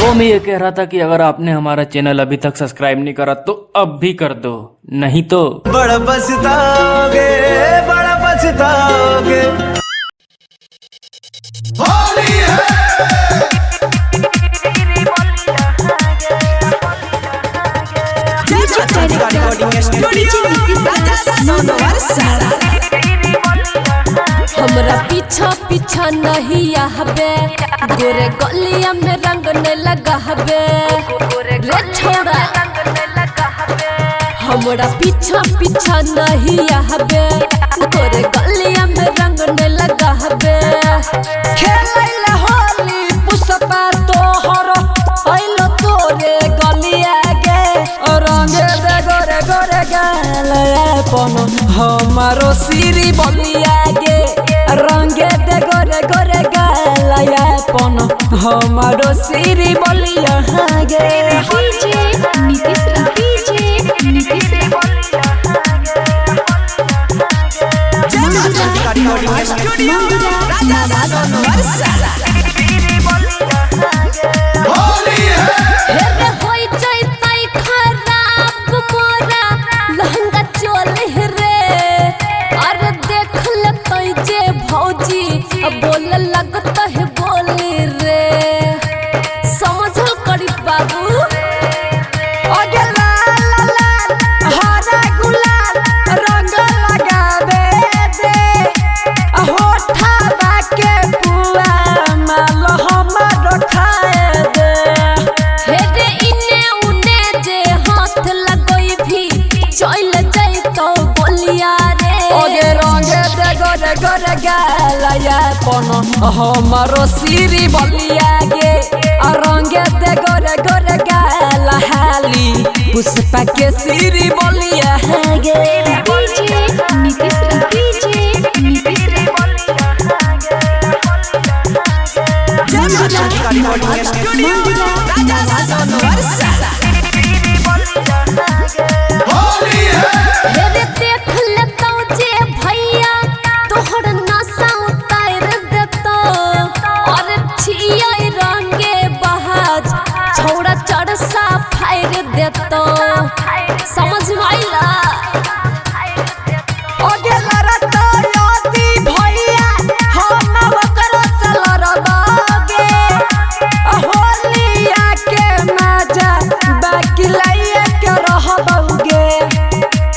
वो मैं ये कह रहा था कि अगर आपने हमारा चैनल अभी तक सब्सक्राइब नहीं करा तो अब भी कर दो, नहीं तो बड़ा पछताओगे, बड़ा पछताओगे। होली है। हमरा पीछा पीछा नहीं आहबे, गोरे गलिया में रंग न लगा हबे रे छोड़ा। हमरा पीछा पीछा नहीं आहबे, गोरे गलिया में रंग न लगा हबे। खेलैला होली पुष्पा तोहर आइलो तोरे गलिया गे, रंगे दे गोरे गोरे गलिया पन हमारो सिरी बलिया गे, रंगे दे गोरे गोरे गलिया पन हमारो सिरी बलिया गे। डीजे नीतीश बोल लगता है बोली रे, समझल करी बाबू। आगे लाल लाल हरा गुलाल रंग लगावे दे, होठा बाके पुआ माल हमरो खाए दे। हे रे इने उने जे हाथ लगई भी चल जाई तो बोलिया रे। आगे रंगे दे गोरे गोरे गलिया पन हमारो सिरी बलिया गे, रंगे दे गोरे गोरे गला हाली पुष्पा के सिरी बलिया गे। डीजे नीतीश देख लेता जे भैया तोहर नशा उतार देतो, और छिया रंगे बहाज छोड़ा चरसा फायर देतो, समझ में आइला। आगे लड़तो योदी भैया हम ओकर से लड़बागे, होलिया के मजा बाकी लाइए के रहबोगे।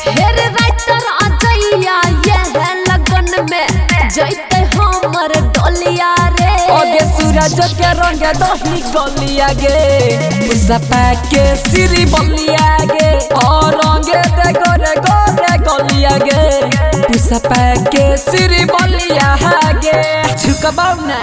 हेरे राइटर अजैया ये है लगन में जैते हमर डोलिया रे। आगे सूरज के रंग दही गलिया गे, पुष्पा के सिरी बलिया गे, और रंगे दे गोरे गोरे गलिया गे, पुष्पा के सिरी बलिया गे। झुकबाऊ ना।